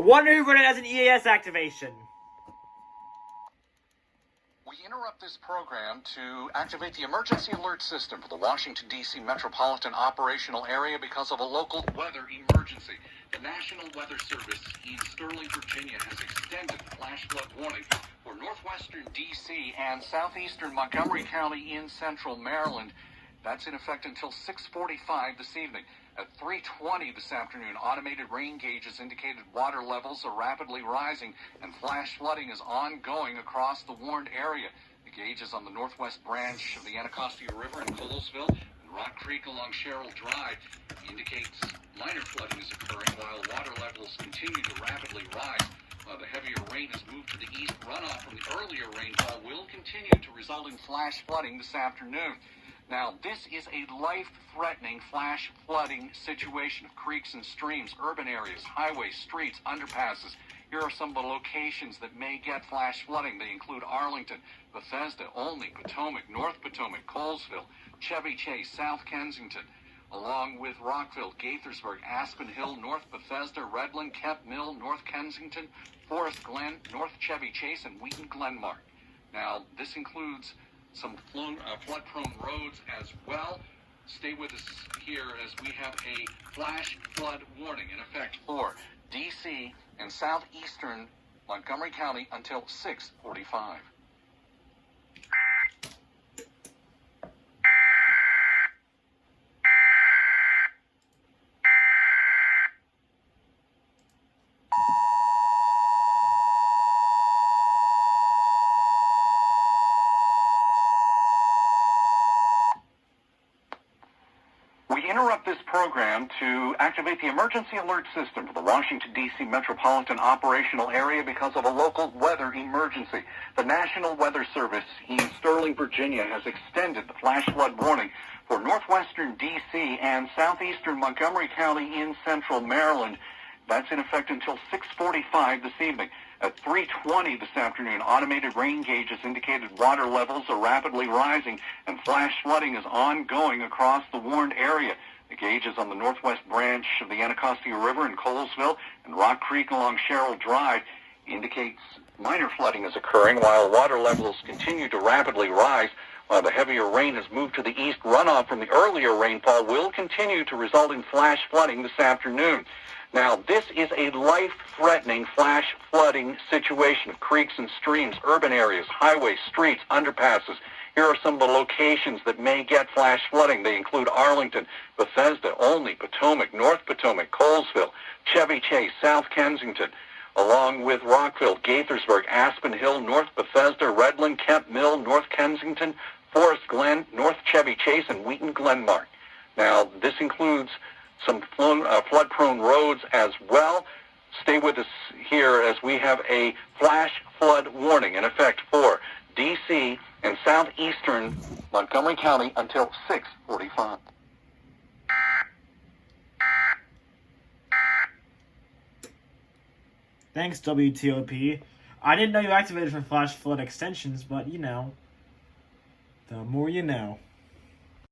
I wonder who wrote it as an EAS activation. We interrupt this program to activate the emergency alert system for the Washington, D.C. metropolitan operational area because of a local weather emergency. The National Weather Service in Sterling, Virginia has extended the flash flood warning for northwestern D.C. and southeastern Montgomery County in central Maryland. That's in effect until 6:45 this evening. At 3:20 this afternoon, automated rain gauges indicated water levels are rapidly rising and flash flooding is ongoing across the warned area. The gauges on the northwest branch of the Anacostia River in Colesville and Rock Creek along Sherrill Drive indicates minor flooding is occurring while water levels continue to rapidly rise. The heavier rain has moved to the east. Runoff from the earlier rainfall will continue to result in flash flooding this afternoon. Now, this is a life-threatening flash flooding situation of creeks and streams, urban areas, highways, streets, underpasses. Here are some of the locations that may get flash flooding. They include Arlington, Bethesda, Olney, Potomac, North Potomac, Colesville, Chevy Chase, South Kensington, along with Rockville, Gaithersburg, Aspen Hill, North Bethesda, Redland, Kemp Mill, North Kensington, Forest Glen, North Chevy Chase, and Wheaton Glenmark. Now, this includes some flood-prone roads as well. Stay with us here as we have a flash flood warning in effect for D.C. and southeastern Montgomery County until 6:45. We interrupt this program to activate the emergency alert system for the Washington, D.C. metropolitan operational area because of a local weather emergency. The National Weather Service in Sterling, Virginia has extended the flash flood warning for northwestern D.C. and southeastern Montgomery County in central Maryland. That's in effect until 6:45 this evening. At 3:20 this afternoon, automated rain gauges indicated water levels are rapidly rising and flash flooding is ongoing across the warned area. The gauges on the northwest branch of the Anacostia River in Colesville and Rock Creek along Sherrill Drive indicates minor flooding is occurring while water levels continue to rapidly rise. While the heavier rain has moved to the east, runoff from the earlier rainfall will continue to result in flash flooding this afternoon. Now, this is a life-threatening flash flooding situation of creeks and streams, urban areas, highways, streets, underpasses. Here are some of the locations that may get flash flooding. They include Arlington, Bethesda, Olney, Potomac, North Potomac, Colesville, Chevy Chase, South Kensington, along with Rockville, Gaithersburg, Aspen Hill, North Bethesda, Redland, Kemp Mill, North Kensington, Forest Glen, North Chevy Chase, and Wheaton Glenmark. Now, this includes some flood-prone roads as well. Stay with us here as we have a flash flood warning in effect for D.C. and southeastern Montgomery County until 6:45. Thanks, WTOP. I didn't know you activated for flash flood extensions, but you know, the more you know.